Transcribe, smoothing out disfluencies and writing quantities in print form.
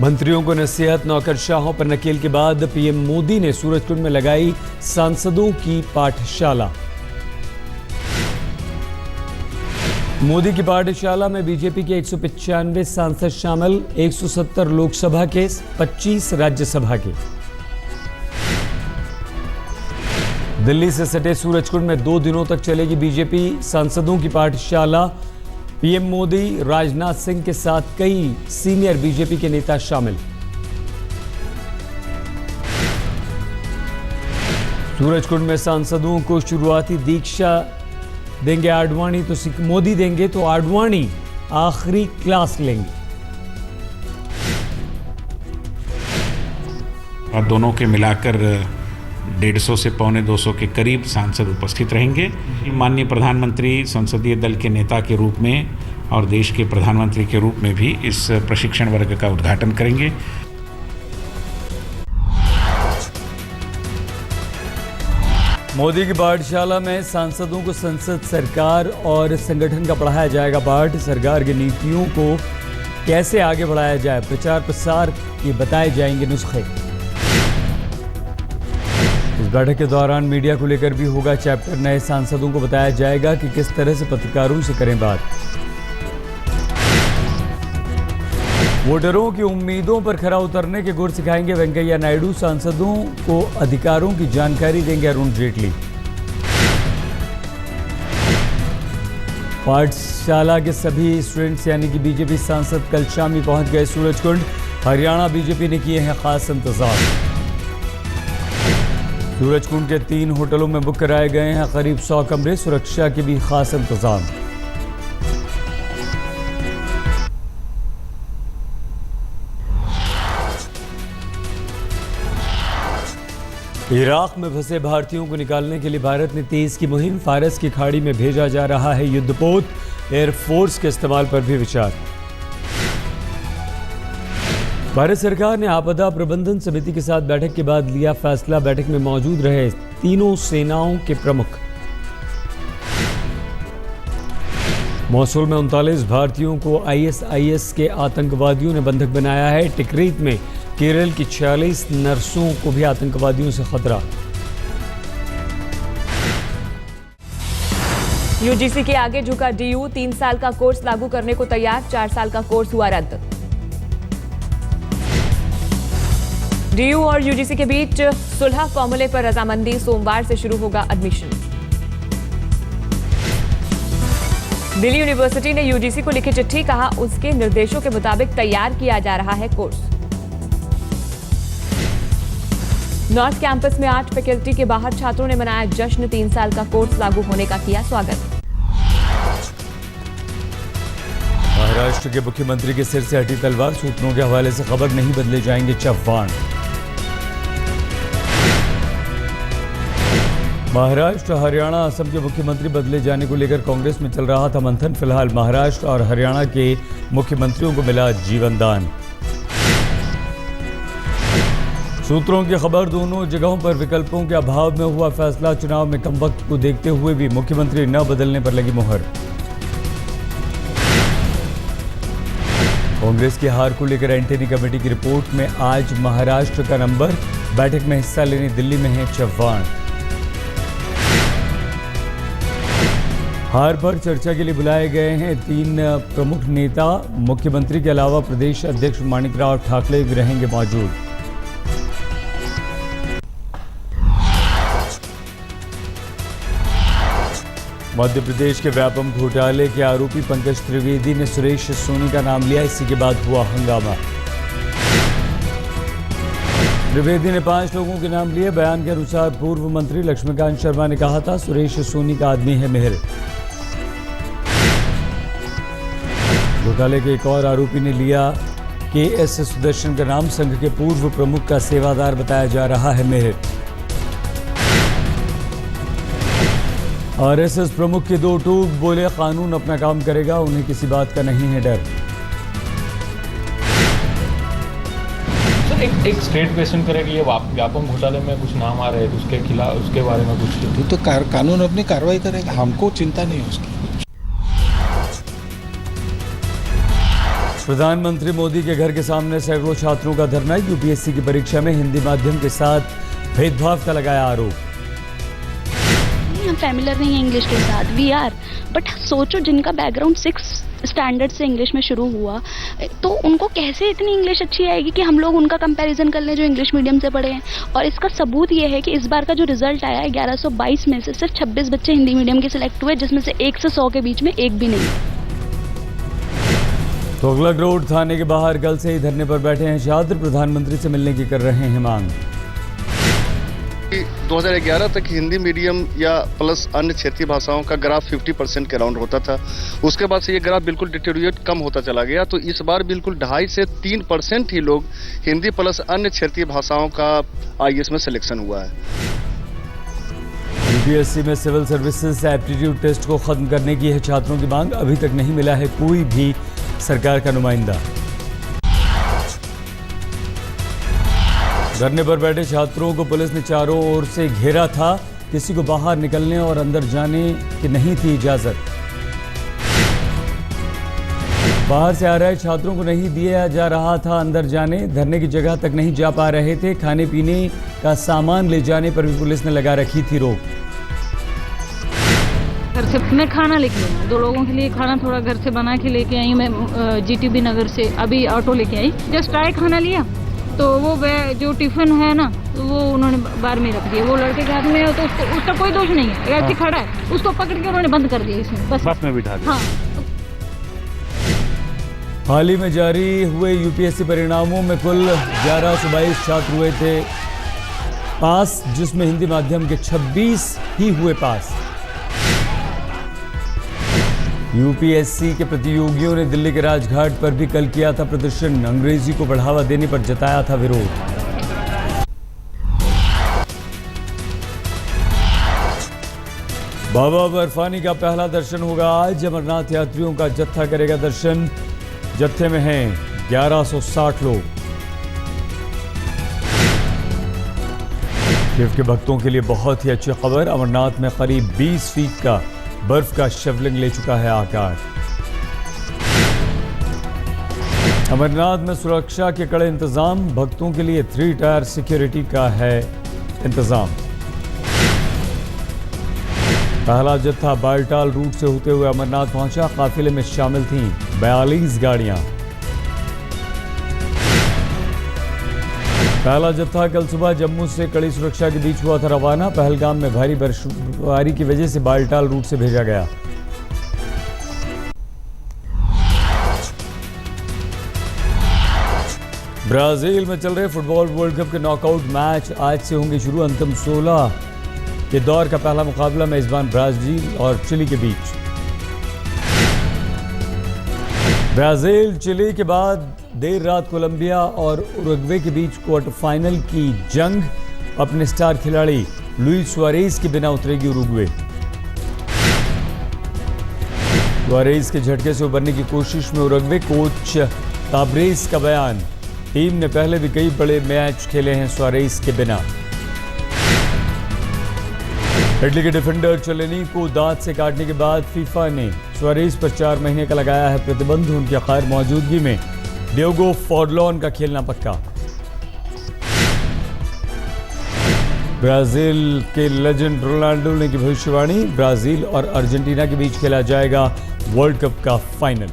मंत्रियों को नसीहत, नौकरशाहों पर नकेल के बाद पीएम मोदी ने सूरजकुंड में लगाई सांसदों की पाठशाला। मोदी की पाठशाला में बीजेपी के 195 सांसद शामिल, 170 लोकसभा के, 25 राज्यसभा के। दिल्ली से सटे सूरजकुंड में 2 दिनों तक चलेगी बीजेपी सांसदों की पाठशाला। पीएम मोदी, राजनाथ सिंह के साथ कई सीनियर बीजेपी के नेता शामिल। सूरजकुंड में सांसदों को शुरुआती दीक्षा देंगे आडवाणी, तो मोदी देंगे तो आडवाणी आखिरी क्लास लेंगे। और दोनों के मिलाकर 150 से 250 के करीब सांसद उपस्थित रहेंगे। माननीय प्रधानमंत्री संसदीय दल के नेता के रूप में और देश के प्रधानमंत्री के रूप में भी इस प्रशिक्षण वर्ग का उद्घाटन करेंगे। मोदी की पाठशाला में सांसदों को संसद, सरकार और संगठन का पढ़ाया जाएगा पाठ। सरकार की नीतियों को कैसे आगे बढ़ाया जाए, प्रचार प्रसार के बताए जाएंगे नुस्खे। इस बैठक के दौरान मीडिया को लेकर भी होगा चैप्टर। नए सांसदों को बताया जाएगा कि किस तरह से पत्रकारों से करें बात। वोटरों की उम्मीदों पर खरा उतरने के गुर सिखाएंगे वेंकैया नायडू। सांसदों को अधिकारों की जानकारी देंगे अरुण जेटली। पाठशाला के सभी स्टूडेंट्स यानी कि बीजेपी सांसद कल शाम ही पहुंच गए सूरजकुंड। हरियाणा बीजेपी ने किए हैं खास इंतजाम। सूरजकुंड के 3 होटलों में बुक कराए गए हैं करीब 100 कमरे। सुरक्षा के भी खास इंतजाम। इराक में फंसे भारतीयों को निकालने के लिए भारत ने तेज की मुहिम। फारस की खाड़ी में भेजा जा रहा है युद्धपोत। एयरफोर्स के इस्तेमाल पर भी विचार। भारत सरकार ने आपदा प्रबंधन समिति के साथ बैठक के बाद लिया फैसला। बैठक में मौजूद रहे तीनों सेनाओं के प्रमुख। मौसूल में 39 भारतीयों को आईएसआईएस के आतंकवादियों ने बंधक बनाया है। टिकरीत में केरल की 46 नर्सों को भी आतंकवादियों से खतरा। यूजीसी के आगे झुका डीयू। 3 साल का कोर्स लागू करने को तैयार। 4 साल का कोर्स हुआ रद्द। डीयू और यूजीसी के बीच सुलह फॉर्मूले पर रजामंदी। सोमवार से शुरू होगा एडमिशन। दिल्ली यूनिवर्सिटी ने यूजीसी को लिखी चिट्ठी, कहा उसके निर्देशों के मुताबिक तैयार किया जा रहा है कोर्स। नॉर्थ कैंपस में 8 फैकल्टी के बाहर छात्रों ने मनाया जश्न। 3 साल का कोर्स लागू होने का किया स्वागत। महाराष्ट्र के मुख्यमंत्री के सिर से हटी तलवार। सूत्रों के हवाले से खबर, नहीं बदले जाएंगे चव्हाण। महाराष्ट्र, हरियाणा, असम के मुख्यमंत्री बदले जाने को लेकर कांग्रेस में चल रहा था मंथन। फिलहाल महाराष्ट्र और हरियाणा के मुख्यमंत्रियों को मिला जीवन दान। सूत्रों की खबर, दोनों जगहों पर विकल्पों के अभाव में हुआ फैसला। चुनाव में कम वक्त को देखते हुए भी मुख्यमंत्री न बदलने पर लगी मुहर। कांग्रेस की हार को लेकर एंटनी कमेटी की रिपोर्ट में आज महाराष्ट्र का नंबर। बैठक में हिस्सा लेने दिल्ली में है चव्हाण। हार पर चर्चा के लिए बुलाए गए हैं 3 प्रमुख नेता। मुख्यमंत्री के अलावा प्रदेश अध्यक्ष माणिकराव ठाकरे भी रहेंगे मौजूद। मध्य प्रदेश के व्यापम घोटाले के आरोपी पंकज त्रिवेदी ने सुरेश सोनी का नाम लिया। इसी के बाद हुआ हंगामा। त्रिवेदी ने 5 लोगों के नाम लिए। बयान के अनुसार पूर्व मंत्री लक्ष्मीकांत शर्मा ने कहा था सुरेश सोनी का आदमी है मेहर। घोटाले के एक और आरोपी ने लिया KS सुदर्शन का नाम। संघ के पूर्व प्रमुख का सेवादार बताया जा रहा है मेहर। RSS प्रमुख के 2 टूक, बोले कानून अपना काम करेगा, उन्हें किसी बात का नहीं है डर। सर एक स्टेट क्वेश्चन करेगा, ये व्यापम घोटाले में कुछ नाम आ रहे हैं, उसके खिलाफ उसके बारे में कुछ तो कानून अपनी कार्रवाई करेगा, हमको चिंता नहीं है उसकी। प्रधानमंत्री मोदी के घर के सामने सैकड़ों छात्रों का धरना। यूपीएससी की परीक्षा में हिंदी माध्यम के साथ भेदभाव का लगाया आरोप। हम फैमिलियर नहीं है इंग्लिश के साथ, वी आर, बट सोचो जिनका बैकग्राउंड 6 स्टैंडर्ड से इंग्लिश में शुरू हुआ तो उनको कैसे इतनी इंग्लिश अच्छी आएगी कि हम लोग उनका कंपैरिजन कर लें जो इंग्लिश मीडियम से पढ़े हैं। और इसका सबूत ये है कि इस बार का जो रिजल्ट आया है 1122 में से सिर्फ 26 बच्चे हिंदी मीडियम के सिलेक्ट हुए, जिसमें से 1 से 100 के बीच में एक भी नहीं। तुगलक रोड थाने के बाहर कल से ही धरने पर बैठे हैं छात्र। प्रधानमंत्री से मिलने की कर रहे हैं मांग। 2011 तक हिंदी मीडियम या प्लस अन्य क्षेत्रीय भाषाओं का ग्राफ 50% के अराउंड होता था। उसके बाद से ये ग्राफ बिल्कुल डिटेरियोरेट कम होता चला गया। तो इस बार बिल्कुल 2.5 से 3% ही लोग हिंदी प्लस अन्य क्षेत्रीय भाषाओं का आईएएस में सिलेक्शन हुआ है। यूपीएससी में सिविल सर्विसेज एप्टीट्यूड टेस्ट को खत्म करने की है छात्रों की मांग। अभी तक नहीं मिला है कोई भी सरकार का नुमाइंदा। धरने पर बैठे छात्रों को पुलिस ने चारों ओर से घेरा था। किसी को बाहर निकलने और अंदर जाने की नहीं थी इजाजत। बाहर से आ रहे छात्रों को नहीं दिया जा रहा था अंदर जाने। धरने की जगह तक नहीं जा पा रहे थे। खाने पीने का सामान ले जाने पर भी पुलिस ने लगा रखी थी रोक। घर से मैं खाना लेके आई, 2 लोगों के लिए खाना थोड़ा घर से बना के लेके आई। मैं जीटीबी नगर से अभी ऑटो लेके आई, जस्ट आए खाना लिया तो वो जो टिफिन है ना तो वो उन्होंने बाहर में रख दिया। वो लड़के के हाथ में है तो उसका कोई दोष नहीं है, ऐसे खड़ा है, उसको पकड़ के उन्होंने बंद कर दिया इसमें, बस में बिठा दिया। हाँ। हाल ही में जारी हुए यूपीएससी परिणामों में कुल 1122 छात्र हुए थे पास, जिसमें हिंदी माध्यम के 26 ही हुए पास। यूपीएससी के प्रतियोगियों ने दिल्ली के राजघाट पर भी कल किया था प्रदर्शन। अंग्रेजी को बढ़ावा देने पर जताया था विरोध। बाबा बर्फानी का पहला दर्शन होगा आज। अमरनाथ यात्रियों का जत्था करेगा दर्शन। जत्थे में हैं 1160 लोग। शिव के भक्तों के लिए बहुत ही अच्छी खबर। अमरनाथ में करीब 20 फीट का बर्फ का शिवलिंग ले चुका है आकार। अमरनाथ में सुरक्षा के कड़े इंतजाम। भक्तों के लिए 3 टायर सिक्योरिटी का है इंतजाम। पहला जत्था बालटाल रूट से होते हुए अमरनाथ पहुंचा। काफिले में शामिल थीं 42 गाड़ियां। पहला जत्था कल सुबह जम्मू से कड़ी सुरक्षा के बीच हुआ था रवाना। पहलगाम में भारी बर्फबारी की वजह से बालटाल रूट से भेजा गया। ब्राजील में चल रहे फुटबॉल वर्ल्ड कप के नॉकआउट मैच आज से होंगे शुरू। अंतिम 16 के दौर का पहला मुकाबला मेजबान ब्राजील और चिली के बीच। ब्राजील चिली के बाद देर रात कोलंबिया और उरुग्वे के बीच क्वार्टर फाइनल की जंग। अपने स्टार खिलाड़ी लुइस सुआरेज के बिना उतरेगी उरुग्वे। सुआरेज के झटके से उबरने की कोशिश में उरुग्वे। कोच ताब्रेज का बयान, टीम ने पहले भी कई बड़े मैच खेले हैं सुआरेज के बिना। इटली के डिफेंडर चेलेनी को दांत से काटने के बाद फीफा ने सुआरेज पर 4 महीने का लगाया है प्रतिबंध। उनकी गैर मौजूदगी में डियोगो फॉर्लॉन का खेलना पक्का। ब्राजील के लेजेंड रोनाल्डो ने की भविष्यवाणी, ब्राजील और अर्जेंटीना के बीच खेला जाएगा वर्ल्ड कप का फाइनल।